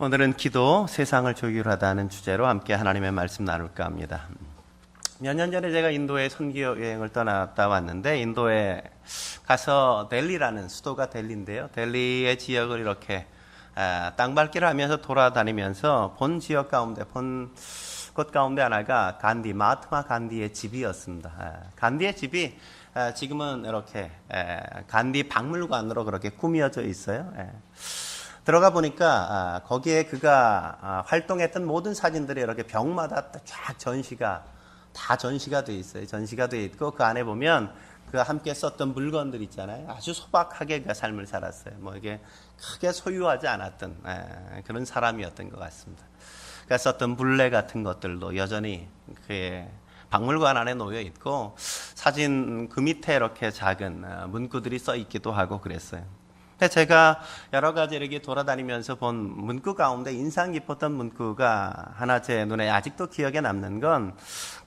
오늘은 기도, 세상을 조율하다는 주제로 함께 하나님의 말씀 나눌까 합니다. 몇 년 전에 제가 인도에 선교 여행을 떠났다 왔는데, 인도에 가서 델리라는, 수도가 델리인데요, 델리의 지역을 이렇게 땅밟기를 하면서 돌아다니면서 본 지역 가운데, 본 곳 가운데 하나가 간디, 마하트마 간디의 집이었습니다. 간디의 집이 지금은 이렇게 간디 박물관으로 그렇게 꾸며져 있어요. 들어가 보니까 거기에 그가 활동했던 모든 사진들이 이렇게 벽마다 쫙 전시가 돼 있어요. 전시가 돼 있고, 그 안에 보면 그가 함께 썼던 물건들 있잖아요. 아주 소박하게 그 삶을 살았어요. 뭐 이게 크게 소유하지 않았던 그런 사람이었던 것 같습니다. 그가 썼던 물레 같은 것들도 여전히 그의 박물관 안에 놓여 있고, 사진 그 밑에 이렇게 작은 문구들이 써 있기도 하고 그랬어요. 근데 제가 여러 가지 이렇게 돌아다니면서 본 문구 가운데 인상 깊었던 문구가 하나 제 눈에 아직도 기억에 남는 건,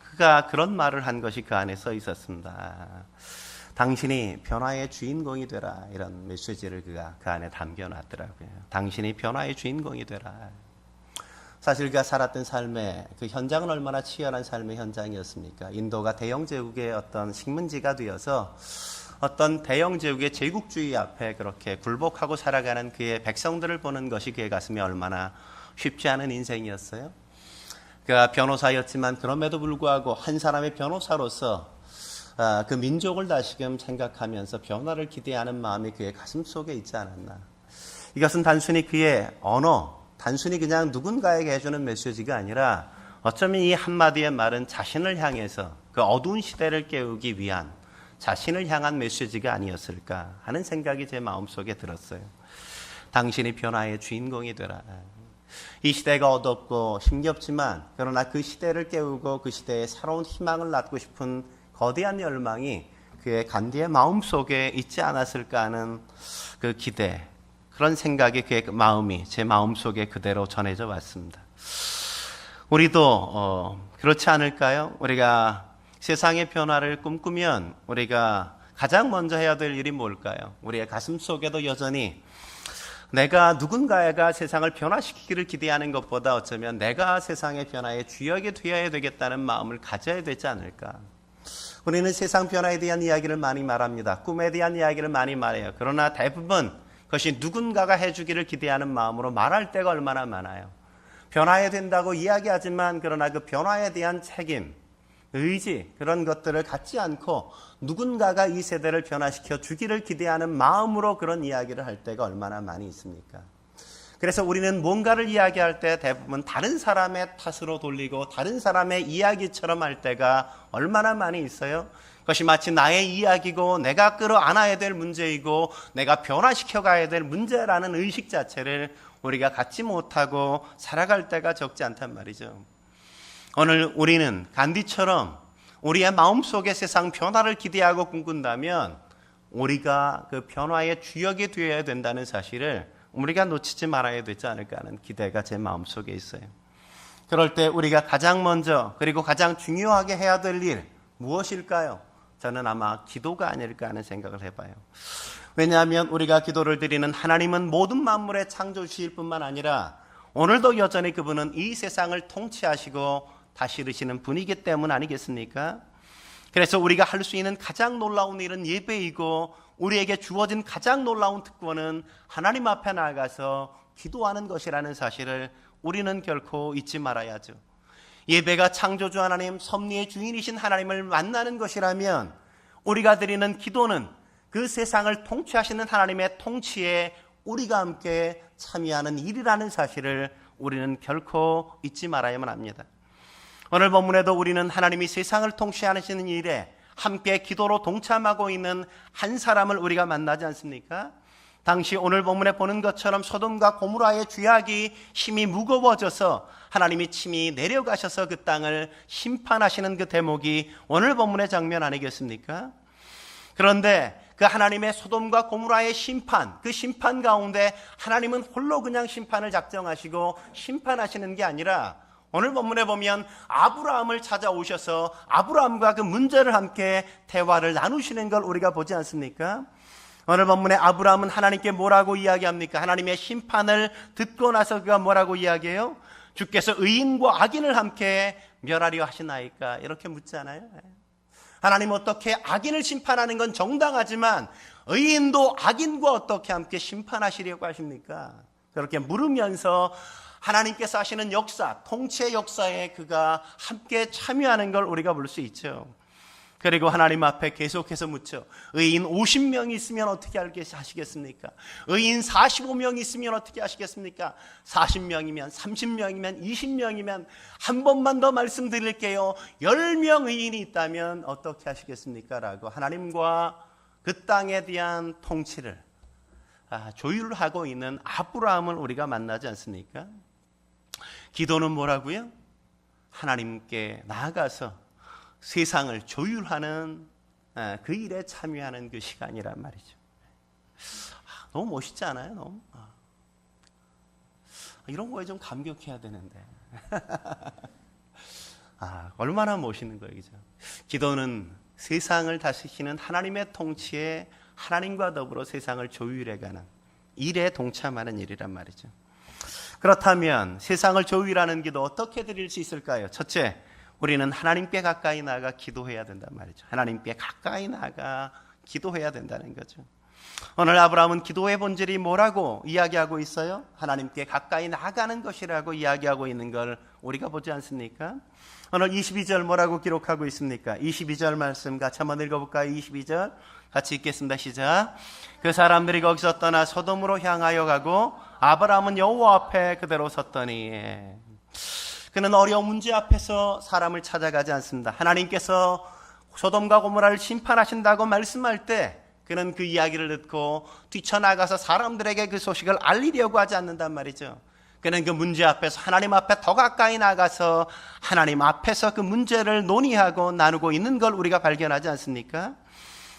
그가 그런 말을 한 것이 그 안에 써 있었습니다. 당신이 변화의 주인공이 되라, 이런 메시지를 그가 그 안에 담겨놨더라고요. 당신이 변화의 주인공이 되라. 사실 그가 살았던 삶의 그 현장은 얼마나 치열한 삶의 현장이었습니까? 인도가 대영 제국의 어떤 식민지가 되어서 어떤 대영 제국의 제국주의 앞에 그렇게 굴복하고 살아가는 그의 백성들을 보는 것이 그의 가슴에 얼마나 쉽지 않은 인생이었어요. 그가 변호사였지만 그럼에도 불구하고 한 사람의 변호사로서 그 민족을 다시금 생각하면서 변화를 기대하는 마음이 그의 가슴 속에 있지 않았나. 이것은 단순히 그의 언어, 단순히 그냥 누군가에게 해주는 메시지가 아니라, 어쩌면 이 한마디의 말은 자신을 향해서 그 어두운 시대를 깨우기 위한 자신을 향한 메시지가 아니었을까 하는 생각이 제 마음속에 들었어요. 당신이 변화의 주인공이 되라. 이 시대가 어둡고 힘겹지만, 그러나 그 시대를 깨우고 그 시대에 새로운 희망을 낳고 싶은 거대한 열망이 그의 간디의 마음속에 있지 않았을까 하는 그 기대, 그런 생각이 그의 마음이 제 마음속에 그대로 전해져 왔습니다. 우리도 그렇지 않을까요? 우리가 세상의 변화를 꿈꾸면 우리가 가장 먼저 해야 될 일이 뭘까요? 우리의 가슴 속에도 여전히 내가 누군가가 세상을 변화시키기를 기대하는 것보다 어쩌면 내가 세상의 변화의 주역이 되어야 되겠다는 마음을 가져야 되지 않을까? 우리는 세상 변화에 대한 이야기를 많이 말합니다. 꿈에 대한 이야기를 많이 말해요. 그러나 대부분 그것이 누군가가 해주기를 기대하는 마음으로 말할 때가 얼마나 많아요. 변화해야 된다고 이야기하지만, 그러나 그 변화에 대한 책임, 의지, 그런 것들을 갖지 않고 누군가가 이 세대를 변화시켜 주기를 기대하는 마음으로 그런 이야기를 할 때가 얼마나 많이 있습니까? 그래서 우리는 뭔가를 이야기할 때 대부분 다른 사람의 탓으로 돌리고 다른 사람의 이야기처럼 할 때가 얼마나 많이 있어요. 그것이 마치 나의 이야기고 내가 끌어안아야 될 문제이고 내가 변화시켜 가야 될 문제라는 의식 자체를 우리가 갖지 못하고 살아갈 때가 적지 않단 말이죠. 오늘 우리는 간디처럼 우리의 마음속에 세상 변화를 기대하고 꿈꾼다면 우리가 그 변화의 주역이 되어야 된다는 사실을 우리가 놓치지 말아야 되지 않을까 하는 기대가 제 마음속에 있어요. 그럴 때 우리가 가장 먼저 그리고 가장 중요하게 해야 될 일 무엇일까요? 저는 아마 기도가 아닐까 하는 생각을 해봐요. 왜냐하면 우리가 기도를 드리는 하나님은 모든 만물의 창조주일 뿐만 아니라 오늘도 여전히 그분은 이 세상을 통치하시고 다스리시는 분이기 때문 아니겠습니까? 그래서 우리가 할 수 있는 가장 놀라운 일은 예배이고, 우리에게 주어진 가장 놀라운 특권은 하나님 앞에 나가서 기도하는 것이라는 사실을 우리는 결코 잊지 말아야죠. 예배가 창조주 하나님, 섭리의 주인이신 하나님을 만나는 것이라면 우리가 드리는 기도는 그 세상을 통치하시는 하나님의 통치에 우리가 함께 참여하는 일이라는 사실을 우리는 결코 잊지 말아야만 합니다. 오늘 본문에도 우리는 하나님이 세상을 통치하시는 일에 함께 기도로 동참하고 있는 한 사람을 우리가 만나지 않습니까? 당시 오늘 본문에 보는 것처럼 소돔과 고모라의 죄악이 힘이 무거워져서 하나님이 침이 내려가셔서 그 땅을 심판하시는 그 대목이 오늘 본문의 장면 아니겠습니까? 그런데 그 하나님의 소돔과 고모라의 심판, 그 심판 가운데 하나님은 홀로 그냥 심판을 작정하시고 심판하시는 게 아니라, 오늘 본문에 보면 아브라함을 찾아오셔서 아브라함과 그 문제를 함께 대화를 나누시는 걸 우리가 보지 않습니까? 오늘 본문의 아브라함은 하나님께 뭐라고 이야기합니까? 하나님의 심판을 듣고 나서 그가 뭐라고 이야기해요? 주께서 의인과 악인을 함께 멸하려 하시나이까? 이렇게 묻잖아요. 하나님 어떻게 악인을 심판하는 건 정당하지만 의인도 악인과 어떻게 함께 심판하시려고 하십니까? 그렇게 물으면서 하나님께서 하시는 역사, 통치의 역사에 그가 함께 참여하는 걸 우리가 볼 수 있죠. 그리고 하나님 앞에 계속해서 묻죠. 의인 50명이 있으면 어떻게 하시겠습니까? 의인 45명이 있으면 어떻게 하시겠습니까? 40명이면, 30명이면, 20명이면 한 번만 더 말씀드릴게요. 10명 의인이 있다면 어떻게 하시겠습니까? 라고 하나님과 그 땅에 대한 통치를 조율하고 있는 아브라함을 우리가 만나지 않습니까? 기도는 뭐라고요? 하나님께 나아가서 세상을 조율하는 그 일에 참여하는 그 시간이란 말이죠. 너무 멋있지 않아요? 너무? 이런 거에 좀 감격해야 되는데. 얼마나 멋있는 거예요, 그죠? 기도는 세상을 다스리시는 하나님의 통치에 하나님과 더불어 세상을 조율해가는 일에 동참하는 일이란 말이죠. 그렇다면 세상을 조율하는 기도 어떻게 드릴 수 있을까요? 첫째, 우리는 하나님께 가까이 나아가 기도해야 된단 말이죠. 하나님께 가까이 나아가 기도해야 된다는 거죠. 오늘 아브라함은 기도의 본질이 뭐라고 이야기하고 있어요? 하나님께 가까이 나아가는 것이라고 이야기하고 있는 걸 우리가 보지 않습니까? 오늘 22절 뭐라고 기록하고 있습니까? 22절 말씀 같이 한번 읽어볼까요? 22절 같이 읽겠습니다. 시작. 그 사람들이 거기서 떠나 소돔으로 향하여 가고 아브라함은 여호와 앞에 그대로 섰더니. 그는 어려운 문제 앞에서 사람을 찾아가지 않습니다. 하나님께서 소돔과 고모라를 심판하신다고 말씀할 때 그는 그 이야기를 듣고 뛰쳐나가서 사람들에게 그 소식을 알리려고 하지 않는단 말이죠. 그는 그 문제 앞에서 하나님 앞에 더 가까이 나가서 하나님 앞에서 그 문제를 논의하고 나누고 있는 걸 우리가 발견하지 않습니까?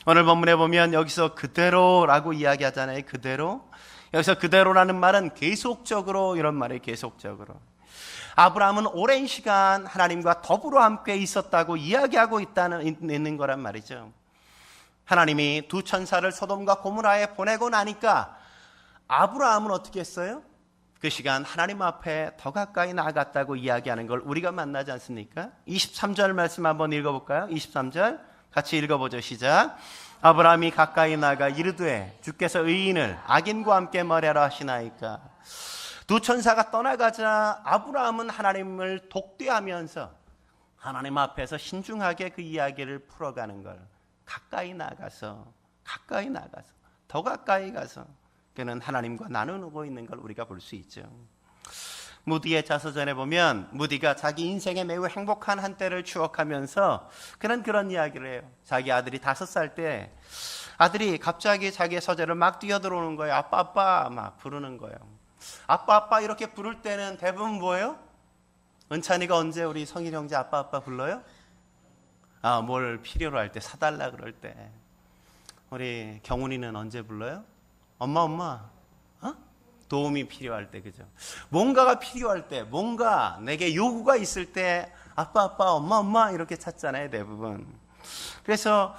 오늘 본문에 보면 여기서 그대로라고 이야기하잖아요. 그대로. 여기서 그대로라는 말은 계속적으로 이런 말이에요. 계속적으로. 아브라함은 오랜 시간 하나님과 더불어 함께 있었다고 이야기하고 있는 거란 말이죠. 하나님이 두 천사를 소돔과 고모라에 보내고 나니까 아브라함은 어떻게 했어요? 그 시간 하나님 앞에 더 가까이 나아갔다고 이야기하는 걸 우리가 만나지 않습니까? 23절 말씀 한번 읽어볼까요? 23절 같이 읽어보죠. 시작. 아브라함이 가까이 나아가 이르되 주께서 의인을 악인과 함께 멸하라 하시나이까. 두 천사가 떠나가자 아브라함은 하나님을 독대하면서 하나님 앞에서 신중하게 그 이야기를 풀어가는 걸 가까이 나가서 더 가까이 가서 그는 하나님과 나누고 있는 걸 우리가 볼 수 있죠. 무디의 자서전에 보면 무디가 자기 인생에 매우 행복한 한때를 추억하면서 그는 그런 이야기를 해요. 자기 아들이 5살 때 아들이 갑자기 자기의 서재를 막 뛰어들어오는 거예요. 아빠 아빠 막 부르는 거예요. 아빠 아빠 이렇게 부를 때는 대부분 뭐예요? 은찬이가 언제 우리 성일 형제 아빠 아빠 불러요? 뭘 필요로 할 때, 사달라 그럴 때. 우리 경훈이는 언제 불러요? 엄마 엄마 도움이 필요할 때, 그죠? 뭔가가 필요할 때, 뭔가 내게 요구가 있을 때 아빠 아빠 엄마 엄마 이렇게 찾잖아요, 대부분. 그래서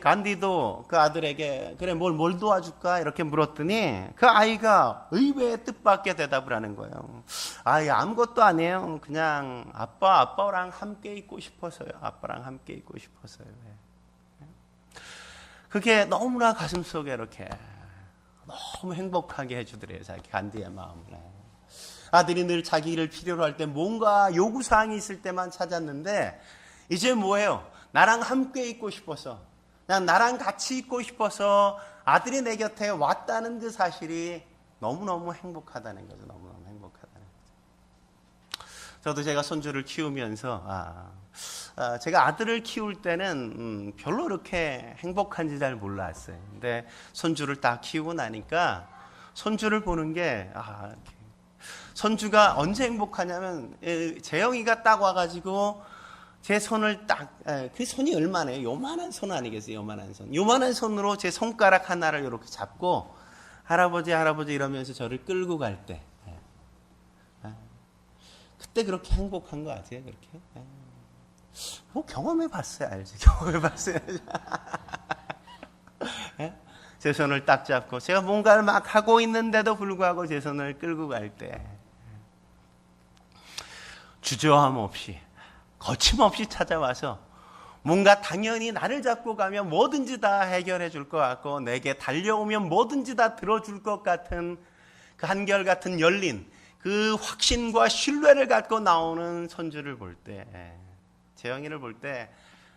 간디도 그 아들에게 그래 뭘 도와줄까 이렇게 물었더니 그 아이가 의외의 뜻밖의 대답을 하는 거예요. 아무것도 아니에요. 그냥 아빠랑 함께 있고 싶어서요. 아빠랑 함께 있고 싶어서요. 그게 너무나 가슴속에 이렇게 너무 행복하게 해주더래요. 자기 간디의 마음을. 아들이 늘 자기 일을 필요로 할 때 뭔가 요구사항이 있을 때만 찾았는데 이제 뭐예요? 나랑 함께 있고 싶어서, 그냥 나랑 같이 있고 싶어서 아들이 내 곁에 왔다는 그 사실이 너무너무 행복하다는 거죠. 너무너무 행복하다는 거죠. 저도 제가 손주를 키우면서 제가 아들을 키울 때는 별로 그렇게 행복한지 잘 몰랐어요. 근데 손주를 딱 키우고 나니까 손주를 보는 게 손주가 언제 행복하냐면 재영이가 딱 와가지고 제 손을 딱, 그 손이 얼마나요? 요만한 손 아니겠어요? 요만한 손. 요만한 손으로 제 손가락 하나를 이렇게 잡고 할아버지 이러면서 저를 끌고 갈 때. 그때 그렇게 행복한 거 아세요? 그렇게? 경험해 봤어요. 알지? 경험해 봤어요. 제 손을 딱 잡고 제가 뭔가를 막 하고 있는데도 불구하고 제 손을 끌고 갈 때 주저함 없이 거침없이 찾아와서 뭔가 당연히 나를 잡고 가면 뭐든지 다 해결해 줄 것 같고 내게 달려오면 뭐든지 다 들어줄 것 같은 그 한결같은 열린 그 확신과 신뢰를 갖고 나오는 손주를 볼 때, 재영이를 볼 때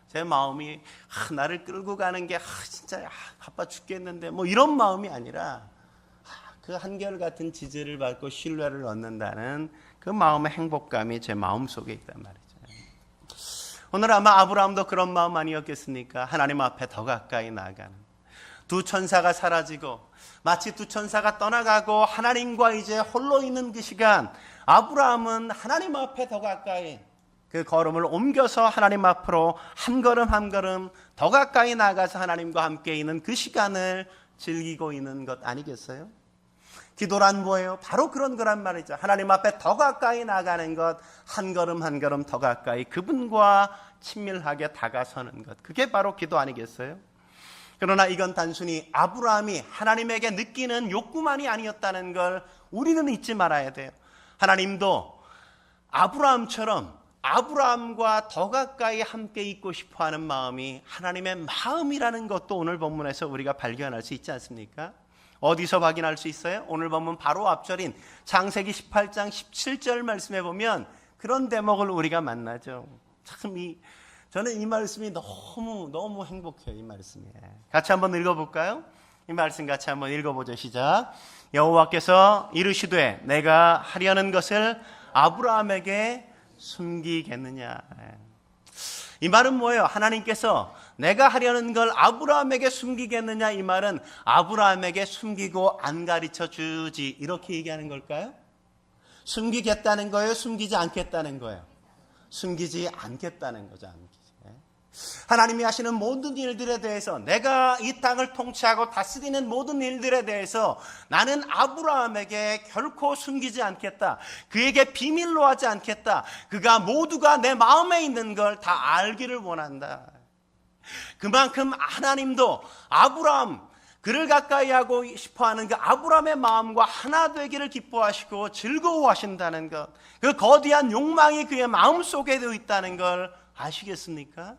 제 마음이 나를 끌고 가는 게 진짜 바빠 죽겠는데 뭐 이런 마음이 아니라 그 한결같은 지지를 받고 신뢰를 얻는다는 그 마음의 행복감이 제 마음속에 있단 말이죠. 오늘 아마 아브라함도 그런 마음 아니었겠습니까? 하나님 앞에 더 가까이 나아가는 두 천사가 사라지고 마치 두 천사가 떠나가고 하나님과 이제 홀로 있는 그 시간, 아브라함은 하나님 앞에 더 가까이 그 걸음을 옮겨서 하나님 앞으로 한 걸음 한 걸음 더 가까이 나가서 하나님과 함께 있는 그 시간을 즐기고 있는 것 아니겠어요? 기도란 뭐예요? 바로 그런 거란 말이죠. 하나님 앞에 더 가까이 나가는 것, 한 걸음 한 걸음 더 가까이 그분과 친밀하게 다가서는 것, 그게 바로 기도 아니겠어요? 그러나 이건 단순히 아브라함이 하나님에게 느끼는 욕구만이 아니었다는 걸 우리는 잊지 말아야 돼요. 하나님도 아브라함처럼 아브라함과 더 가까이 함께 있고 싶어하는 마음이 하나님의 마음이라는 것도 오늘 본문에서 우리가 발견할 수 있지 않습니까? 어디서 확인할 수 있어요? 오늘 본문 바로 앞절인 창세기 18장 17절 말씀에 보면 그런 대목을 우리가 만나죠. 저는 이 말씀이 너무 행복해요. 이 말씀이. 같이 한번 읽어볼까요? 이 말씀 같이 한번 읽어보죠. 시작. 여호와께서 이르시되 내가 하려는 것을 아브라함에게 숨기겠느냐. 이 말은 뭐예요? 하나님께서 내가 하려는 걸 아브라함에게 숨기겠느냐, 이 말은 아브라함에게 숨기고 안 가르쳐 주지, 이렇게 얘기하는 걸까요? 숨기겠다는 거예요? 숨기지 않겠다는 거예요? 숨기지 않겠다는 거죠. 하나님이 하시는 모든 일들에 대해서, 내가 이 땅을 통치하고 다스리는 모든 일들에 대해서 나는 아브라함에게 결코 숨기지 않겠다. 그에게 비밀로 하지 않겠다. 그가 모두가 내 마음에 있는 걸 다 알기를 원한다. 그만큼 하나님도 아브라함, 그를 가까이 하고 싶어하는 그 아브라함의 마음과 하나 되기를 기뻐하시고 즐거워하신다는 것, 그 거대한 욕망이 그의 마음속에도 있다는 걸 아시겠습니까?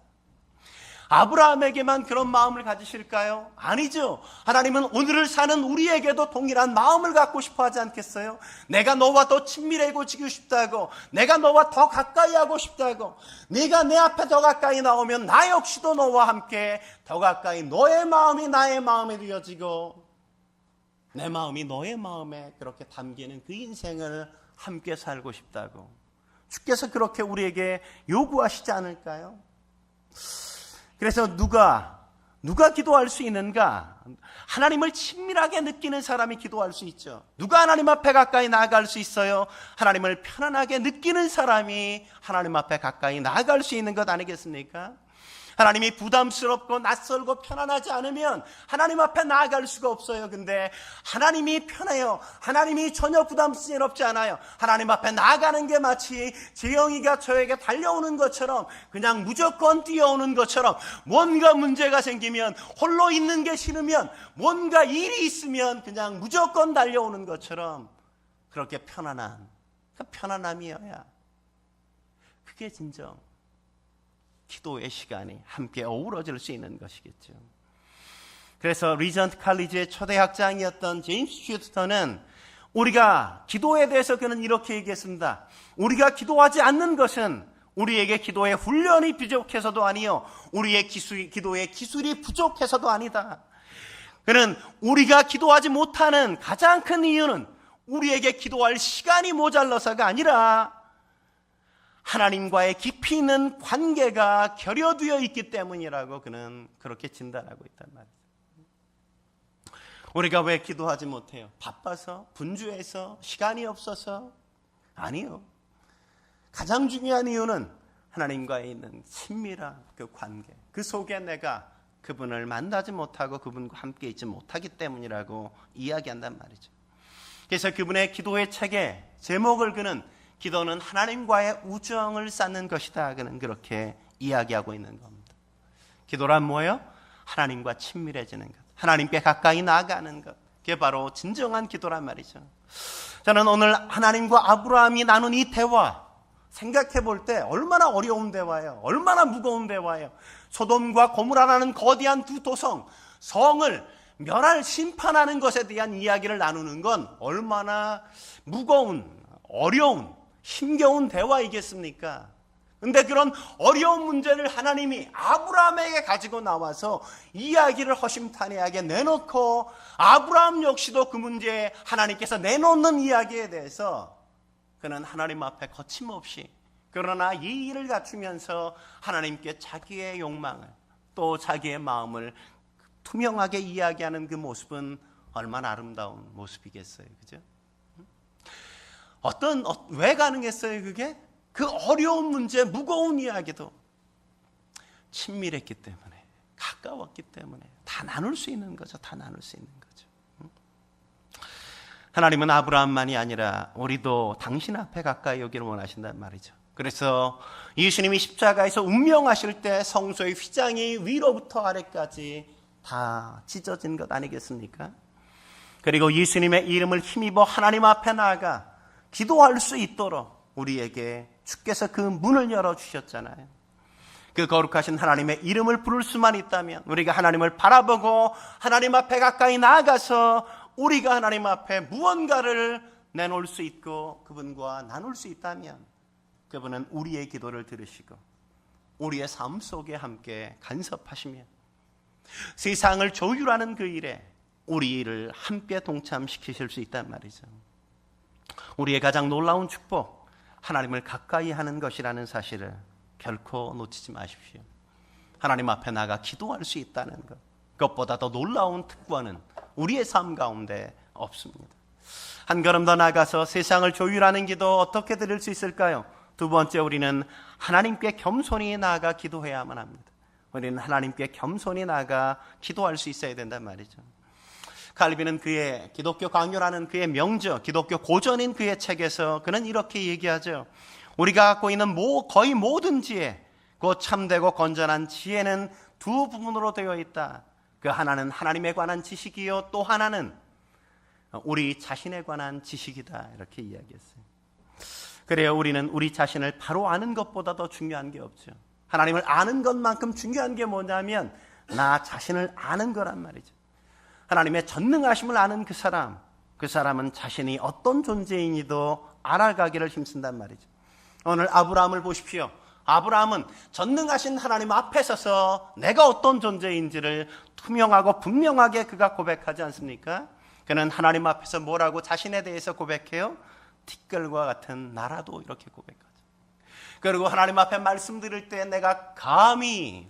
아브라함에게만 그런 마음을 가지실까요? 아니죠. 하나님은 오늘을 사는 우리에게도 동일한 마음을 갖고 싶어 하지 않겠어요? 내가 너와 더 친밀해지고 싶다고, 내가 너와 더 가까이 하고 싶다고, 네가 내 앞에 더 가까이 나오면 나 역시도 너와 함께 더 가까이, 너의 마음이 나의 마음에 되어지고 내 마음이 너의 마음에 그렇게 담기는 그 인생을 함께 살고 싶다고 주께서 그렇게 우리에게 요구하시지 않을까요? 그래서 누가 기도할 수 있는가? 하나님을 친밀하게 느끼는 사람이 기도할 수 있죠. 누가 하나님 앞에 가까이 나아갈 수 있어요? 하나님을 편안하게 느끼는 사람이 하나님 앞에 가까이 나아갈 수 있는 것 아니겠습니까? 하나님이 부담스럽고 낯설고 편안하지 않으면 하나님 앞에 나아갈 수가 없어요. 근데 하나님이 편해요. 하나님이 전혀 부담스럽지 않아요. 하나님 앞에 나아가는 게 마치 재영이가 저에게 달려오는 것처럼, 그냥 무조건 뛰어오는 것처럼, 뭔가 문제가 생기면, 홀로 있는 게 싫으면, 뭔가 일이 있으면 그냥 무조건 달려오는 것처럼, 그렇게 편안한, 그 편안함이어야 그게 진정 기도의 시간이 함께 어우러질 수 있는 것이겠죠. 그래서 리전트 칼리지의 초대학장이었던 제임스 슈스터는 우리가 기도에 대해서 그는 이렇게 얘기했습니다. 우리가 기도하지 않는 것은 우리에게 기도의 훈련이 부족해서도 아니요, 우리의 기도의 기술이 부족해서도 아니다. 그는 우리가 기도하지 못하는 가장 큰 이유는 우리에게 기도할 시간이 모자라서가 아니라 하나님과의 깊이 있는 관계가 결여되어 있기 때문이라고 그는 그렇게 진단하고 있단 말이에요. 우리가 왜 기도하지 못해요? 바빠서? 분주해서? 시간이 없어서? 아니요. 가장 중요한 이유는 하나님과의 있는 친밀한 그 관계, 그 속에 내가 그분을 만나지 못하고 그분과 함께 있지 못하기 때문이라고 이야기한단 말이죠. 그래서 그분의 기도의 책의 제목을 그는 기도는 하나님과의 우정을 쌓는 것이다, 그는 그렇게 이야기하고 있는 겁니다. 기도란 뭐예요? 하나님과 친밀해지는 것, 하나님께 가까이 나아가는 것, 그게 바로 진정한 기도란 말이죠. 저는 오늘 하나님과 아브라함이 나눈 이 대화 생각해 볼 때 얼마나 어려운 대화예요. 얼마나 무거운 대화예요. 소돔과 고모라라는 거대한 두 도성, 성을 멸할 심판하는 것에 대한 이야기를 나누는 건 얼마나 무거운, 어려운, 힘겨운 대화이겠습니까? 근데 그런 어려운 문제를 하나님이 아브라함에게 가지고 나와서 이야기를 허심탄회하게 내놓고, 아브라함 역시도 그 문제에 하나님께서 내놓는 이야기에 대해서 그는 하나님 앞에 거침없이, 그러나 예의를 갖추면서 하나님께 자기의 욕망을, 또 자기의 마음을 투명하게 이야기하는 그 모습은 얼마나 아름다운 모습이겠어요. 그죠? 왜 가능했어요, 그게? 그 어려운 문제, 무거운 이야기도 친밀했기 때문에, 가까웠기 때문에 다 나눌 수 있는 거죠. 다 나눌 수 있는 거죠. 하나님은 아브라함만이 아니라 우리도 당신 앞에 가까이 오기를 원하신단 말이죠. 그래서 예수님이 십자가에서 운명하실 때 성소의 휘장이 위로부터 아래까지 다 찢어진 것 아니겠습니까? 그리고 예수님의 이름을 힘입어 하나님 앞에 나아가 기도할 수 있도록 우리에게 주께서 그 문을 열어주셨잖아요. 그 거룩하신 하나님의 이름을 부를 수만 있다면, 우리가 하나님을 바라보고 하나님 앞에 가까이 나아가서 우리가 하나님 앞에 무언가를 내놓을 수 있고 그분과 나눌 수 있다면, 그분은 우리의 기도를 들으시고 우리의 삶 속에 함께 간섭하시며 세상을 조율하는 그 일에 우리를 함께 동참시키실 수 있단 말이죠. 우리의 가장 놀라운 축복, 하나님을 가까이 하는 것이라는 사실을 결코 놓치지 마십시오. 하나님 앞에 나가 기도할 수 있다는 것, 그것보다 더 놀라운 특권은 우리의 삶 가운데 없습니다. 한 걸음 더 나아가서 세상을 조율하는 기도 어떻게 드릴 수 있을까요? 두 번째, 우리는 하나님께 겸손히 나아가 기도해야만 합니다. 우리는 하나님께 겸손히 나아가 기도할 수 있어야 된단 말이죠. 칼빈은 그의 기독교 강요라는 그의 명저, 기독교 고전인 그의 책에서 그는 이렇게 얘기하죠. 우리가 갖고 있는 거의 모든 지혜, 그 참되고 건전한 지혜는 두 부분으로 되어 있다. 그 하나는 하나님에 관한 지식이요, 또 하나는 우리 자신에 관한 지식이다. 이렇게 이야기했어요. 그래요, 우리는 우리 자신을 바로 아는 것보다 더 중요한 게 없죠. 하나님을 아는 것만큼 중요한 게 뭐냐면 나 자신을 아는 거란 말이죠. 하나님의 전능하심을 아는 그 사람은 자신이 어떤 존재인지도 알아가기를 힘쓴단 말이죠. 오늘 아브라함을 보십시오. 아브라함은 전능하신 하나님 앞에 서서 내가 어떤 존재인지를 투명하고 분명하게 그가 고백하지 않습니까? 그는 하나님 앞에서 뭐라고 자신에 대해서 고백해요? 티끌과 같은 나라도, 이렇게 고백하죠. 그리고 하나님 앞에 말씀드릴 때 내가 감히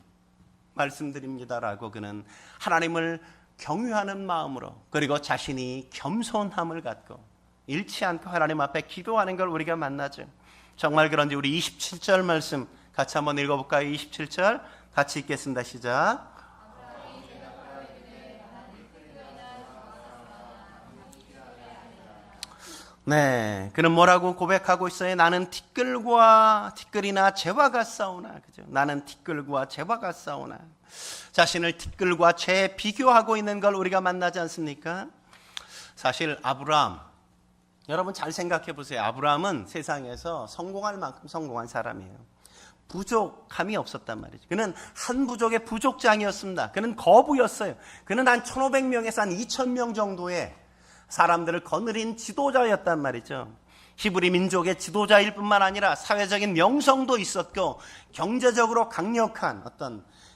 말씀드립니다라고 그는 하나님을 경유하는 마음으로, 그리고 자신이 겸손함을 갖고 잃지 않고 하나님 앞에 기도하는 걸 우리가 만나죠. 정말 그런지 우리 27절 말씀 같이 한번 읽어볼까요? 27절 같이 읽겠습니다. 시작. 네, 그는 뭐라고 고백하고 있어요? 나는 티끌이나 재와 같사오나, 그죠? 나는 티끌과 재와 같사오나. 자신을 티끌과 재에 비교하고 있는 걸 우리가 만나지 않습니까? 사실 아브라함, 여러분 잘 생각해 보세요. 아브라함은 세상에서 성공할 만큼 성공한 사람이에요. 부족함이 없었단 말이죠. 그는 한 부족의 부족장이었습니다. 그는 거부였어요. 그는 한 1500명에서 한 2000명 정도의 사람들을 거느린 지도자였단 말이죠. 히브리 민족의 지도자일 뿐만 아니라 사회적인 명성도 있었고 경제적으로 강력한,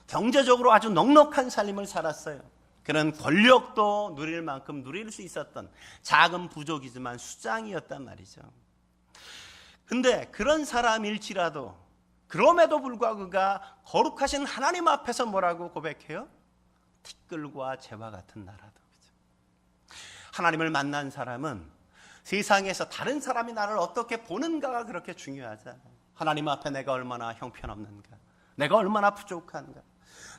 경제적으로 아주 넉넉한 삶을 살았어요. 그는 권력도 누릴 만큼 누릴 수 있었던 작은 부족이지만 수장이었단 말이죠. 근데 그런 사람일지라도, 그럼에도 불구하고 그가 거룩하신 하나님 앞에서 뭐라고 고백해요? 티끌과 재와 같은 나라도. 하나님을 만난 사람은 세상에서 다른 사람이 나를 어떻게 보는가가 그렇게 중요하잖아요. 하나님 앞에 내가 얼마나 형편없는가, 내가 얼마나 부족한가.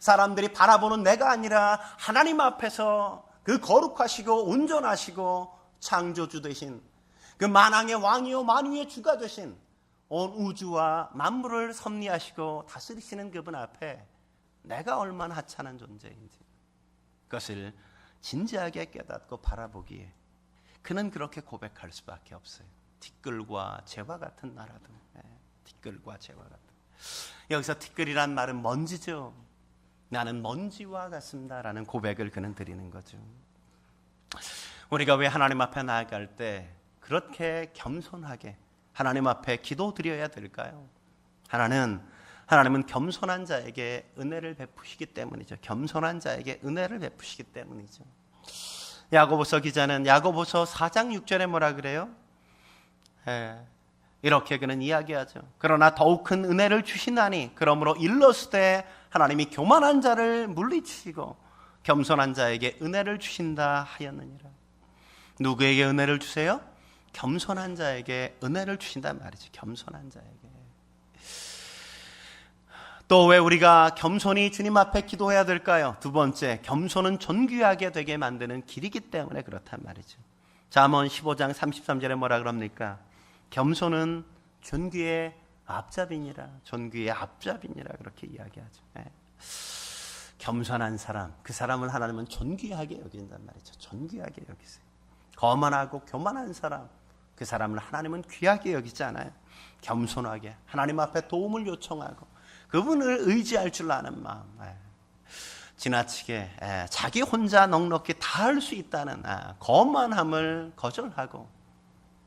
사람들이 바라보는 내가 아니라 하나님 앞에서 그 거룩하시고 온전하시고 창조주 되신, 그 만왕의 왕이요 만유의 주가 되신, 온 우주와 만물을 섭리하시고 다스리시는 그분 앞에 내가 얼마나 하찮은 존재인지, 그것을 진지하게 깨닫고 바라보기에 그는 그렇게 고백할 수밖에 없어요. 티끌과 재와 같은 나라도. 티끌과 재와 같은. 여기서 티끌이란 말은 먼지죠. 나는 먼지와 같습니다라는 고백을 그는 드리는 거죠. 우리가 왜 하나님 앞에 나아갈 때 그렇게 겸손하게 하나님 앞에 기도드려야 될까요? 하나님은 겸손한 자에게 은혜를 베푸시기 때문이죠. 겸손한 자에게 은혜를 베푸시기 때문이죠. 야고보서 기자는 야고보서 4장 6절에 뭐라 그래요? 이렇게 그는 이야기하죠. 그러나 더욱 큰 은혜를 주시나니 그러므로 일러스되 하나님이 교만한 자를 물리치시고 겸손한 자에게 은혜를 주신다 하였느니라. 누구에게 은혜를 주세요? 겸손한 자에게 은혜를 주신단 말이죠. 겸손한 자에게. 또 왜 우리가 겸손히 주님 앞에 기도해야 될까요? 두 번째, 겸손은 존귀하게 되게 만드는 길이기 때문에 그렇단 말이죠. 잠언 15장 33절에 뭐라 그럽니까? 겸손은 존귀의 앞잡이니라. 존귀의 앞잡이니라 그렇게 이야기하죠. 겸손한 사람, 그 사람을 하나님은 존귀하게 여긴단 말이죠. 존귀하게 여기세요. 거만하고 교만한 사람, 그 사람을 하나님은 귀하게 여기지 않아요. 겸손하게 하나님 앞에 도움을 요청하고 그분을 의지할 줄 아는 마음. 지나치게 자기 혼자 넉넉히 다 할 수 있다는 거만함을 거절하고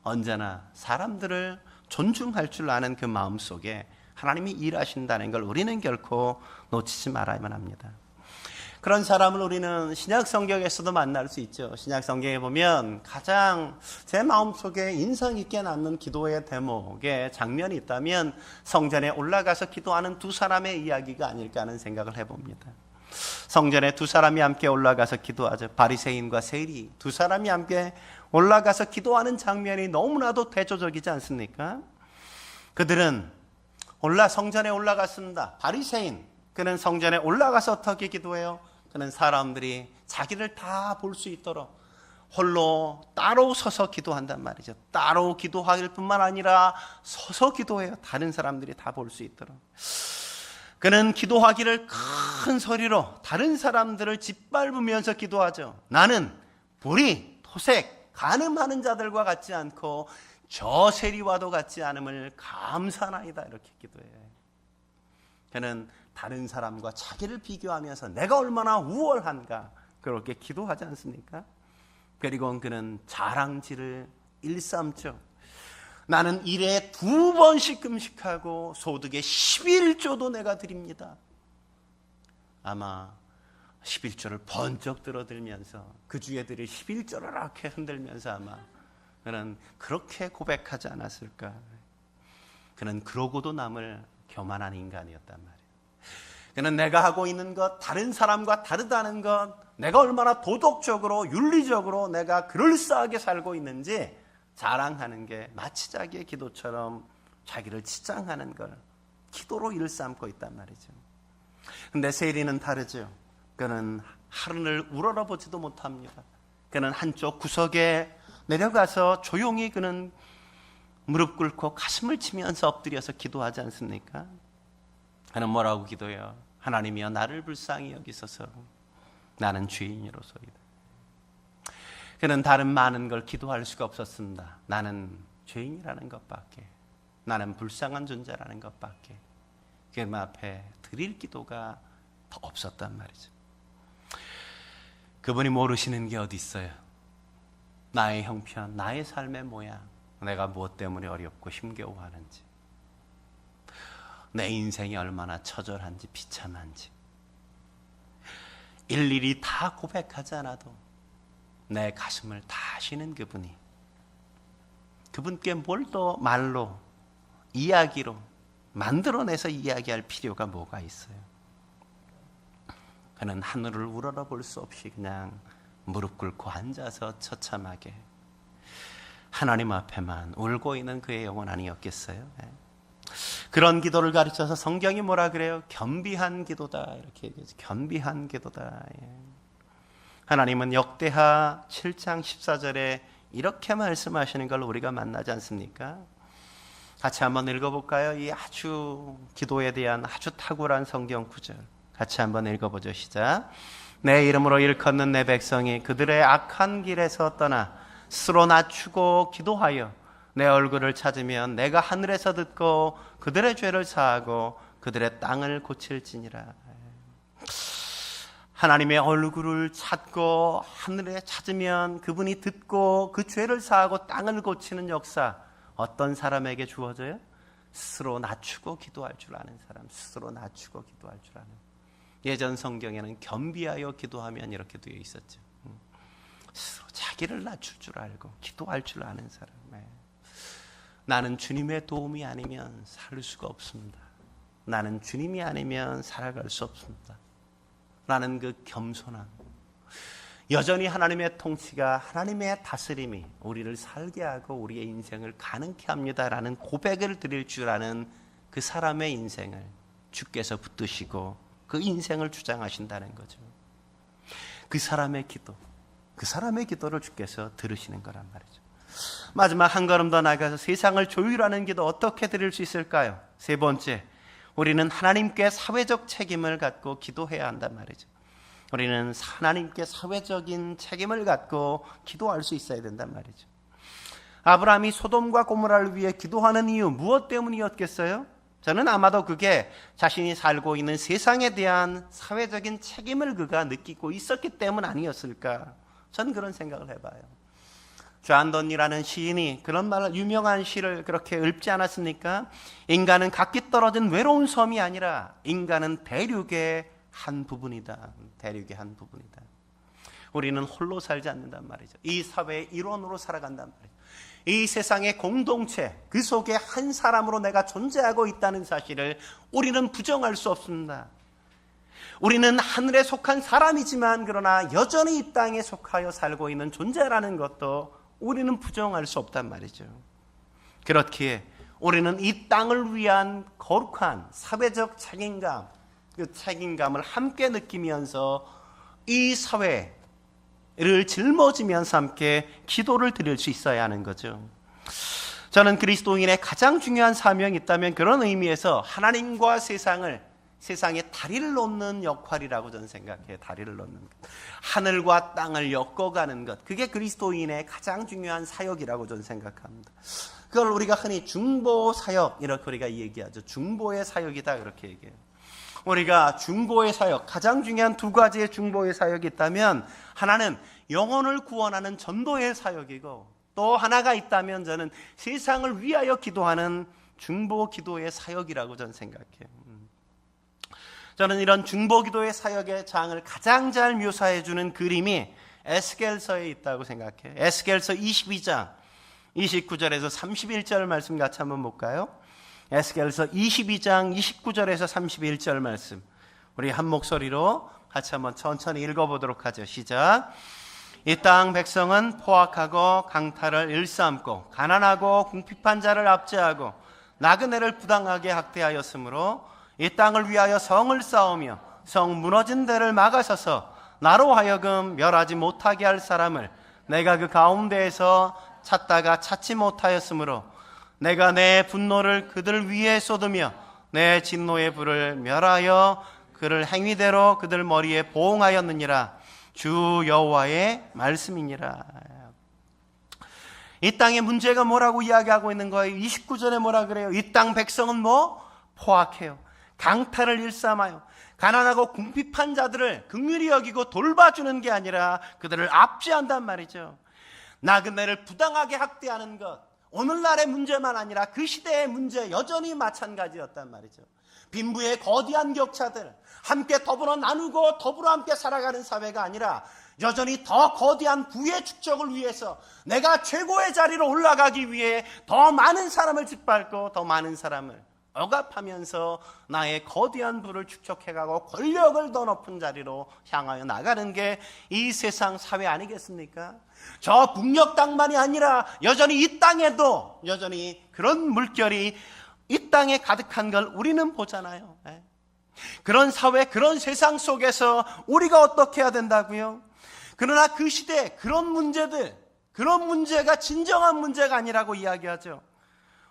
언제나 사람들을 존중할 줄 아는 그 마음 속에 하나님이 일하신다는 걸 우리는 결코 놓치지 말아야만 합니다. 그런 사람을 우리는 신약 성경에서도 만날 수 있죠. 신약 성경에 보면 가장 제 마음속에 인상 깊게 남는 기도의 대목의 장면이 있다면 성전에 올라가서 기도하는 두 사람의 이야기가 아닐까 하는 생각을 해봅니다. 성전에 두 사람이 함께 올라가서 기도하죠. 바리새인과 세리 두 사람이 함께 올라가서 기도하는 장면이 너무나도 대조적이지 않습니까? 그들은 성전에 올라갔습니다. 바리새인, 그는 성전에 올라가서 어떻게 기도해요? 그는 사람들이 자기를 다 볼 수 있도록 홀로 따로 서서 기도한단 말이죠. 따로 기도할 뿐만 아니라 서서 기도해요. 다른 사람들이 다 볼 수 있도록. 그는 기도하기를 큰 소리로 다른 사람들을 짓밟으면서 기도하죠. 나는 불의, 토색, 간음하는 자들과 같지 않고 저 세리와도 같지 않음을 감사하나이다 이렇게 기도해요. 그는 다른 사람과 자기를 비교하면서 내가 얼마나 우월한가 그렇게 기도하지 않습니까? 그리고 그는 자랑질을 일삼죠. 나는 일에 2번씩 금식하고 소득의 11조도 내가 드립니다. 아마 11조를 번쩍 들어들면서 그 주에 드릴 11조를 이렇게 흔들면서 아마 그는 그렇게 고백하지 않았을까. 그는 그러고도 남을 교만한 인간이었단 말이에요. 그는 내가 하고 있는 것, 다른 사람과 다르다는 것, 내가 얼마나 도덕적으로 윤리적으로 내가 그럴싸하게 살고 있는지 자랑하는 게 마치 자기의 기도처럼 자기를 치장하는 걸 기도로 일삼고 있단 말이죠. 근데 세리는 다르죠. 그는 하늘을 우러러보지도 못합니다. 그는 한쪽 구석에 내려가서 조용히 그는 무릎 꿇고 가슴을 치면서 엎드려서 기도하지 않습니까? 그는 뭐라고 기도해요? 하나님이여 나를 불쌍히 여기소서. 나는 죄인이로소이다. 그는 다른 많은 걸 기도할 수가 없었습니다. 나는 죄인이라는 것밖에, 나는 불쌍한 존재라는 것밖에 그분 앞에 드릴 기도가 더 없었단 말이죠. 그분이 모르시는 게 어디 있어요? 나의 형편, 나의 삶의 모양, 내가 무엇 때문에 어렵고 힘겨워하는지, 내 인생이 얼마나 처절한지 비참한지 일일이 다 고백하지 않아도 내 가슴을 다 아시는 그분이, 그분께 뭘 더 말로 이야기로 만들어내서 이야기할 필요가 뭐가 있어요? 그는 하늘을 우러러볼 수 없이 그냥 무릎 꿇고 앉아서 처참하게 하나님 앞에만 울고 있는 그의 영혼 아니었겠어요? 그런 기도를 가르쳐서 성경이 뭐라 그래요? 겸비한 기도다 이렇게 얘기하죠. 겸비한 기도다. 하나님은 역대하 7장 14절에 이렇게 말씀하시는 걸 우리가 만나지 않습니까? 같이 한번 읽어볼까요? 이 아주 기도에 대한 아주 탁월한 성경 구절 같이 한번 읽어보죠. 시작. 내 이름으로 일컫는 내 백성이 그들의 악한 길에서 떠나 스스로 낮추고 기도하여 내 얼굴을 찾으면 내가 하늘에서 듣고 그들의 죄를 사하고 그들의 땅을 고칠지니라. 하나님의 얼굴을 찾고 하늘에 찾으면 그분이 듣고 그 죄를 사하고 땅을 고치는 역사, 어떤 사람에게 주어져요? 스스로 낮추고 기도할 줄 아는 사람, 스스로 낮추고 기도할 줄 아는. 예전 성경에는 겸비하여 기도하면 이렇게 되어 있었죠. 스스로 자기를 낮출 줄 알고 기도할 줄 아는 사람. 나는 주님의 도움이 아니면 살 수가 없습니다. 나는 주님이 아니면 살아갈 수 없습니다. 라는 그 겸손함, 여전히 하나님의 통치가, 하나님의 다스림이 우리를 살게 하고 우리의 인생을 가능케 합니다라는 고백을 드릴 줄 아는 그 사람의 인생을 주께서 붙드시고 그 인생을 주장하신다는 거죠. 그 사람의 기도, 그 사람의 기도를 주께서 들으시는 거란 말이죠. 마지막 한 걸음 더 나가서 세상을 조율하는 기도 어떻게 드릴 수 있을까요? 세 번째, 우리는 하나님께 사회적 책임을 갖고 기도해야 한단 말이죠. 우리는 하나님께 사회적인 책임을 갖고 기도할 수 있어야 된단 말이죠. 아브라함이 소돔과 고모라를 위해 기도하는 이유 무엇 때문이었겠어요? 저는 아마도 그게 자신이 살고 있는 세상에 대한 사회적인 책임을 그가 느끼고 있었기 때문 아니었을까? 저는 그런 생각을 해봐요. 존 던이라는 시인이 그런 말을, 유명한 시를 그렇게 읊지 않았습니까? 인간은 각기 떨어진 외로운 섬이 아니라 인간은 대륙의 한 부분이다. 대륙의 한 부분이다. 우리는 홀로 살지 않는단 말이죠. 이 사회의 일원으로 살아간단 말이죠. 이 세상의 공동체, 그 속에 한 사람으로 내가 존재하고 있다는 사실을 우리는 부정할 수 없습니다. 우리는 하늘에 속한 사람이지만 그러나 여전히 이 땅에 속하여 살고 있는 존재라는 것도 우리는 부정할 수 없단 말이죠. 그렇기에 우리는 이 땅을 위한 거룩한 사회적 책임감, 그 책임감을 함께 느끼면서 이 사회를 жил머지면서 함께 기도를 드릴 수 있어야 하는 거죠. 저는 그리스도인의 가장 중요한 사명이 있다면 그런 의미에서 하나님과 세상에 다리를 놓는 역할이라고 저는 생각해요. 다리를 놓는 것. 하늘과 땅을 엮어가는 것. 그게 그리스도인의 가장 중요한 사역이라고 저는 생각합니다. 그걸 우리가 흔히 중보사역 이렇게 우리가 얘기하죠. 중보의 사역이다 이렇게 얘기해요. 우리가 중보의 사역, 가장 중요한 두 가지의 중보의 사역이 있다면 하나는 영혼을 구원하는 전도의 사역이고 또 하나가 있다면 저는 세상을 위하여 기도하는 중보 기도의 사역이라고 저는 생각해요. 저는 이런 중보기도의 사역의 장을 가장 잘 묘사해주는 그림이 에스겔서에 있다고 생각해요. 에스겔서 22장 29절에서 31절 말씀 같이 한번 볼까요? 에스겔서 22장 29절에서 31절 말씀 우리 한 목소리로 같이 한번 천천히 읽어보도록 하죠. 시작. 이 땅 백성은 포악하고 강탈을 일삼고 가난하고 궁핍한 자를 압제하고 나그네를 부당하게 학대하였으므로 이 땅을 위하여 성을 쌓으며 성 무너진 데를 막아서서 나로 하여금 멸하지 못하게 할 사람을 내가 그 가운데에서 찾다가 찾지 못하였으므로 내가 내 분노를 그들 위에 쏟으며 내 진노의 불을 멸하여 그를 행위대로 그들 머리에 보응하였느니라. 주 여호와의 말씀이니라. 이 땅의 문제가 뭐라고 이야기하고 있는 거예요? 29절에 뭐라 그래요? 이 땅 백성은 뭐? 포악해요. 강탈을 일삼아요. 가난하고 궁핍한 자들을 긍휼히 여기고 돌봐주는 게 아니라 그들을 압제한단 말이죠. 나그네를 부당하게 학대하는 것, 오늘날의 문제만 아니라 그 시대의 문제 여전히 마찬가지였단 말이죠. 빈부의 거대한 격차들 함께 더불어 나누고 더불어 함께 살아가는 사회가 아니라 여전히 더 거대한 부의 축적을 위해서 내가 최고의 자리로 올라가기 위해 더 많은 사람을 짓밟고 더 많은 사람을 억압하면서 나의 거대한 부를 축적해가고 권력을 더 높은 자리로 향하여 나가는 게 이 세상 사회 아니겠습니까? 저 북녘 땅만이 아니라 여전히 이 땅에도 여전히 그런 물결이 이 땅에 가득한 걸 우리는 보잖아요. 그런 사회, 그런 세상 속에서 우리가 어떻게 해야 된다고요? 그러나 그 시대 그런 문제들, 그런 문제가 진정한 문제가 아니라고 이야기하죠.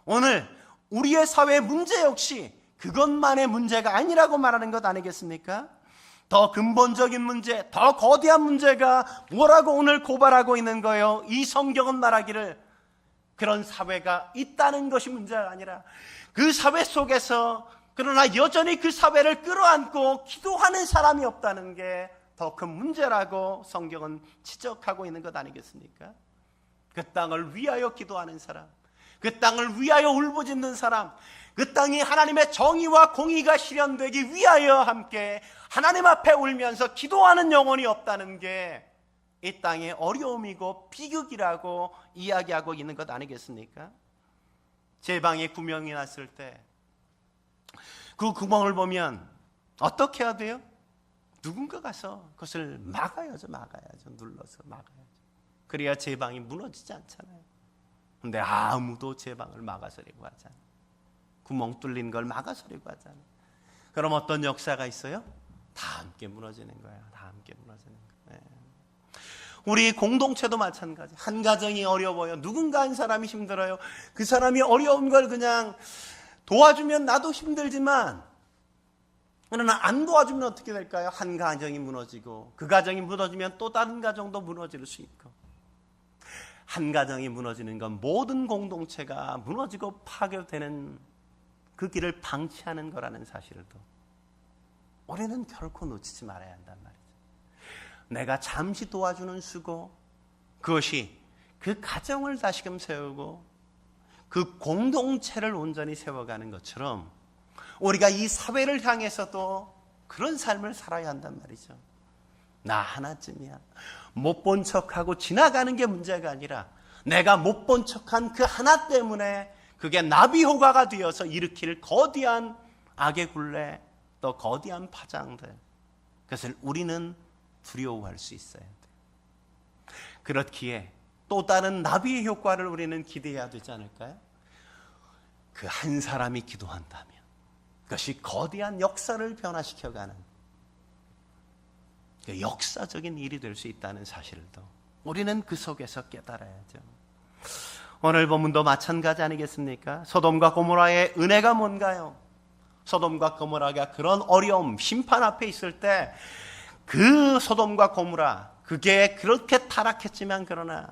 오늘 우리의 사회 문제 역시 그것만의 문제가 아니라고 말하는 것 아니겠습니까? 더 근본적인 문제, 더 거대한 문제가 뭐라고 오늘 고발하고 있는 거예요? 이 성경은 말하기를 그런 사회가 있다는 것이 문제가 아니라 그 사회 속에서 그러나 여전히 그 사회를 끌어안고 기도하는 사람이 없다는 게 더 큰 문제라고 성경은 지적하고 있는 것 아니겠습니까? 그 땅을 위하여 기도하는 사람, 그 땅을 위하여 울부짖는 사람, 그 땅이 하나님의 정의와 공의가 실현되기 위하여 함께 하나님 앞에 울면서 기도하는 영혼이 없다는 게 이 땅의 어려움이고 비극이라고 이야기하고 있는 것 아니겠습니까? 제 방에 구멍이 났을 때 그 구멍을 보면 어떻게 해야 돼요? 누군가 가서 그것을 막아야죠. 눌러서 막아야죠. 그래야 제 방이 무너지지 않잖아요. 근데 아무도 제 방을 막아서려고 하잖아요. 구멍 뚫린 걸 막아서려고 하잖아요. 그럼 어떤 역사가 있어요? 다 함께 무너지는 거예요. 다 함께 무너지는 거예요. 우리 공동체도 마찬가지. 한 가정이 어려워요. 누군가 한 사람이 힘들어요. 그 사람이 어려운 걸 그냥 도와주면 나도 힘들지만, 그러나 안 도와주면 어떻게 될까요? 한 가정이 무너지고, 그 가정이 무너지면 또 다른 가정도 무너질 수 있고, 한 가정이 무너지는 건 모든 공동체가 무너지고 파괴되는 그 길을 방치하는 거라는 사실도 우리는 결코 놓치지 말아야 한단 말이죠. 내가 잠시 도와주는 수고, 그것이 그 가정을 다시금 세우고 그 공동체를 온전히 세워가는 것처럼 우리가 이 사회를 향해서도 그런 삶을 살아야 한단 말이죠. 나 하나쯤이야. 못 본 척하고 지나가는 게 문제가 아니라 내가 못 본 척한 그 하나 때문에 그게 나비 효과가 되어서 일으킬 거대한 악의 굴레, 또 거대한 파장들, 그것을 우리는 두려워할 수 있어야 돼요. 그렇기에 또 다른 나비의 효과를 우리는 기대해야 되지 않을까요? 그 한 사람이 기도한다면 그것이 거대한 역사를 변화시켜가는 그 역사적인 일이 될 수 있다는 사실도 우리는 그 속에서 깨달아야죠. 오늘 본문도 마찬가지 아니겠습니까? 소돔과 고모라의 은혜가 뭔가요? 소돔과 고모라가 그런 어려움, 심판 앞에 있을 때 그 소돔과 고모라, 그게 그렇게 타락했지만 그러나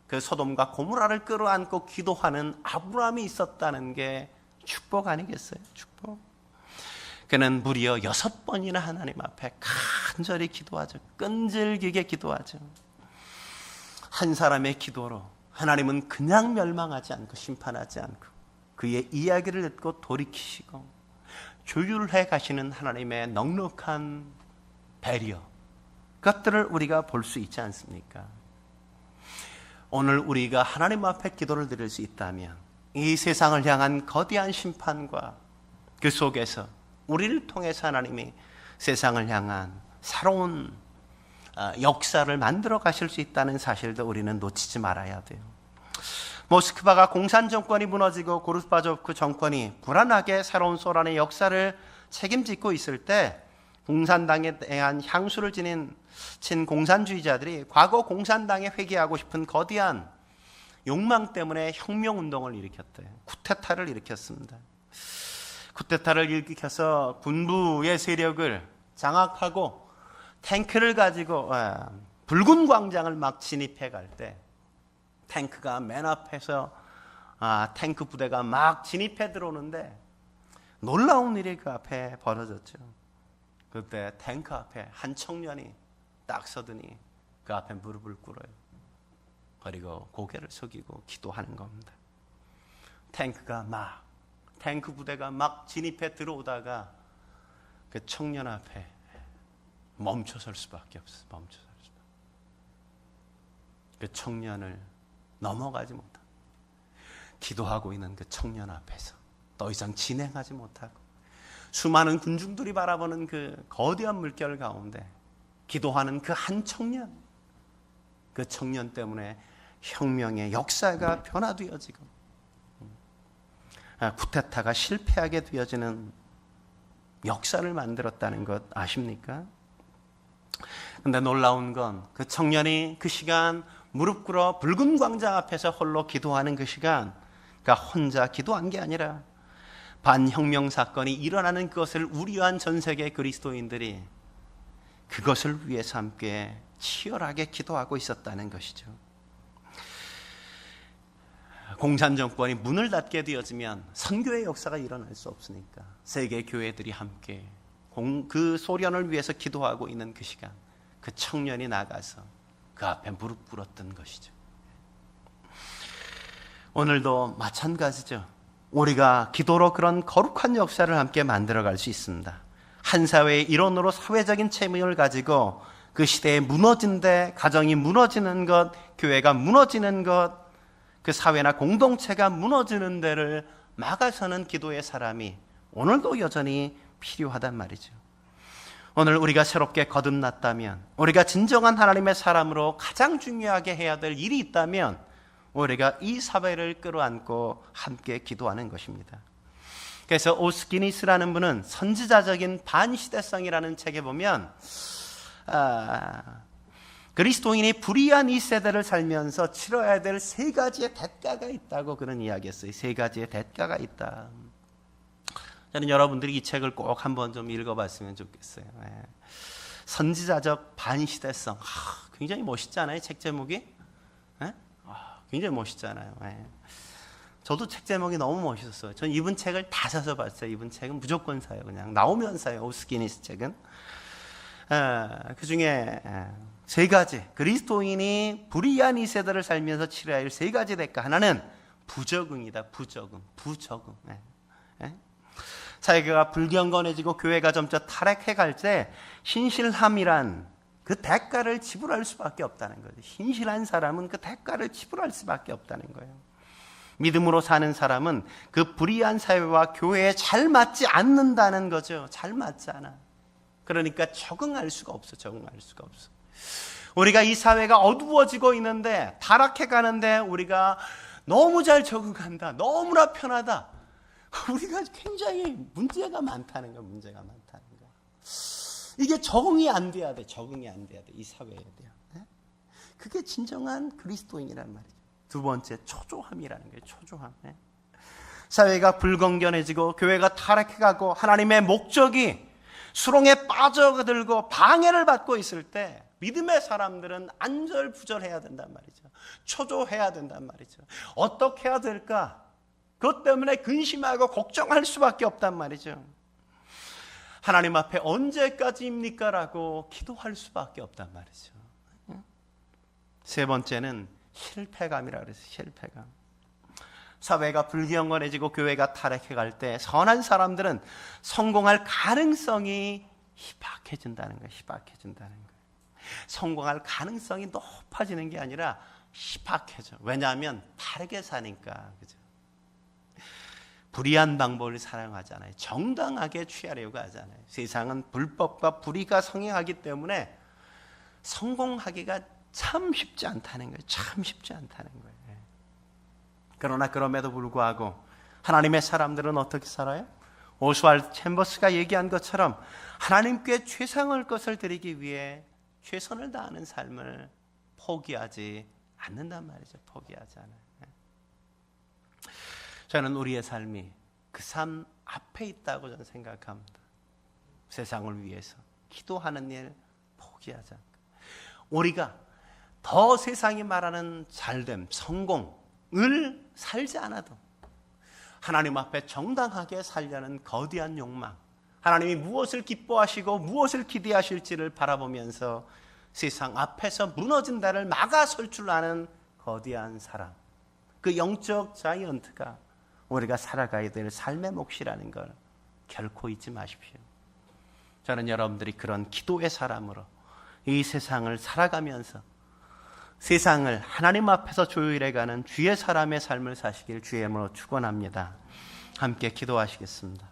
그 소돔과 고모라를 끌어안고 기도하는 아브라함이 있었다는 게 축복 아니겠어요? 축복. 그는 무려 6번이나 하나님 앞에 간절히 기도하죠. 끈질기게 기도하죠. 한 사람의 기도로 하나님은 그냥 멸망하지 않고 심판하지 않고 그의 이야기를 듣고 돌이키시고 조율해 가시는 하나님의 넉넉한 배려, 그것들을 우리가 볼 수 있지 않습니까? 오늘 우리가 하나님 앞에 기도를 드릴 수 있다면 이 세상을 향한 거대한 심판과 그 속에서 우리를 통해서 하나님이 세상을 향한 새로운 역사를 만들어 가실 수 있다는 사실도 우리는 놓치지 말아야 돼요. 모스크바가 공산 정권이 무너지고 고르바초프 정권이 불안하게 새로운 소련의 역사를 책임지고 있을 때 공산당에 대한 향수를 친 공산주의자들이 과거 공산당에 회귀하고 싶은 거대한 욕망 때문에 혁명운동을 일으켰대요. 쿠데타를 일으켰습니다. 쿠데타를 일으켜서 군부의 세력을 장악하고 탱크를 가지고 붉은 광장을 막 진입해 갈 때 탱크가 맨 앞에서 탱크 부대가 막 진입해 들어오는데 놀라운 일이 그 앞에 벌어졌죠. 그때 탱크 앞에 한 청년이 딱 서더니 그 앞에 무릎을 꿇어요. 그리고 고개를 숙이고 기도하는 겁니다. 탱크 부대가 막 진입해 들어오다가 그 청년 앞에 멈춰 설 수밖에 없어요. 멈춰 설 수밖에. 그 청년을 넘어가지 못하고 기도하고 있는 그 청년 앞에서 더 이상 진행하지 못하고 수많은 군중들이 바라보는 그 거대한 물결 가운데 기도하는 그 한 청년, 그 청년 때문에 혁명의 역사가 변화되어지고 쿠데타가 실패하게 되어지는 역사를 만들었다는 것 아십니까? 근데 놀라운 건 그 청년이 그 시간 무릎 꿇어 붉은 광장 앞에서 홀로 기도하는 그 시간, 그러니까 혼자 기도한 게 아니라 반혁명 사건이 일어나는 것을 우려한 전 세계 그리스도인들이 그것을 위해서 함께 치열하게 기도하고 있었다는 것이죠. 공산 정권이 문을 닫게 되어지면 선교의 역사가 일어날 수 없으니까 세계 교회들이 함께 그 소련을 위해서 기도하고 있는 그 시간, 그 청년이 나가서 그 앞에 무릎 꿇었던 것이죠. 오늘도 마찬가지죠. 우리가 기도로 그런 거룩한 역사를 함께 만들어갈 수 있습니다. 한 사회의 일원으로 사회적인 책임을 가지고 그 시대에 무너진 데, 가정이 무너지는 것, 교회가 무너지는 것, 그 사회나 공동체가 무너지는 데를 막아서는 기도의 사람이 오늘도 여전히 필요하단 말이죠. 오늘 우리가 새롭게 거듭났다면, 우리가 진정한 하나님의 사람으로 가장 중요하게 해야 될 일이 있다면 우리가 이 사회를 끌어안고 함께 기도하는 것입니다. 그래서 오스기니스라는 분은 선지자적인 반시대성이라는 책에 보면 그리스도인이 불의한 이 세대를 살면서 치러야 될 세 가지의 대가가 있다고 그런 이야기했어요. 세 가지의 대가가 있다. 저는 여러분들이 이 책을 꼭 한번 좀 읽어봤으면 좋겠어요. 선지자적 반시대성. 굉장히 멋있잖아요, 책 제목이. 굉장히 멋있잖아요. 저도 책 제목이 너무 멋있었어요. 전 이분 책을 다 사서 봤어요. 이분 책은 무조건 사요. 그냥 나오면 사요. 오스기니스 책은. 그 중에 세 가지, 그리스도인이 불의한 이 세대를 살면서 치러야 할 세 가지 대가. 하나는 부적응이다. 부적응. 사회가 불경건해지고 교회가 점차 타락해 갈 때 신실함이란 그 대가를 지불할 수밖에 없다는 거죠. 신실한 사람은 그 대가를 지불할 수밖에 없다는 거예요. 믿음으로 사는 사람은 그 불의한 사회와 교회에 잘 맞지 않는다는 거죠. 잘 맞지 않아. 그러니까 적응할 수가 없어. 우리가 이 사회가 어두워지고 있는데, 타락해 가는데 우리가 너무 잘 적응한다. 너무나 편하다. 우리가 굉장히 문제가 많다는 거야. 이게 적응이 안 돼야 돼. 이 사회에 대한. 그게 진정한 그리스도인이란 말이죠. 두 번째, 초조함이라는 거예요. 초조함. 사회가 불건전해지고 교회가 타락해가고 하나님의 목적이 수렁에 빠져들고 방해를 받고 있을 때 믿음의 사람들은 안절부절해야 된단 말이죠. 초조해야 된단 말이죠. 어떻게 해야 될까? 그것 때문에 근심하고 걱정할 수밖에 없단 말이죠. 하나님 앞에 언제까지입니까? 라고 기도할 수밖에 없단 말이죠. 세 번째는 실패감이라 그랬어요. 실패감. 사회가 불경건해지고 교회가 타락해 갈 때 선한 사람들은 성공할 가능성이 희박해진다는 거예요. 성공할 가능성이 높아지는 게 아니라 희박해져. 왜냐하면 바르게 사니까. 그죠? 불의한 방법을 사용하잖아요. 정당하게 취하려고 하잖아요. 세상은 불법과 불의가 성행하기 때문에 성공하기가 참 쉽지 않다는 거예요. 그러나 그럼에도 불구하고 하나님의 사람들은 어떻게 살아요? 오스왈드 챔버스가 얘기한 것처럼 하나님께 최상의 것을 드리기 위해 최선을 다하는 삶을 포기하지 않는단 말이죠. 포기하지 않아요. 저는 우리의 삶이 그 삶 앞에 있다고 저는 생각합니다. 세상을 위해서 기도하는 일 포기하지 않고, 우리가 더 세상이 말하는 잘됨, 성공을 살지 않아도 하나님 앞에 정당하게 살려는 거대한 욕망, 하나님이 무엇을 기뻐하시고 무엇을 기대하실지를 바라보면서 세상 앞에서 무너진 데를 막아설 줄 아는 거대한 사람, 그 영적 자이언트가 우리가 살아가야 될 삶의 몫이라는 걸 결코 잊지 마십시오. 저는 여러분들이 그런 기도의 사람으로 이 세상을 살아가면서 세상을 하나님 앞에서 조율해가는 주의 사람의 삶을 사시길 주의 이름으로 축원합니다. 함께 기도하시겠습니다.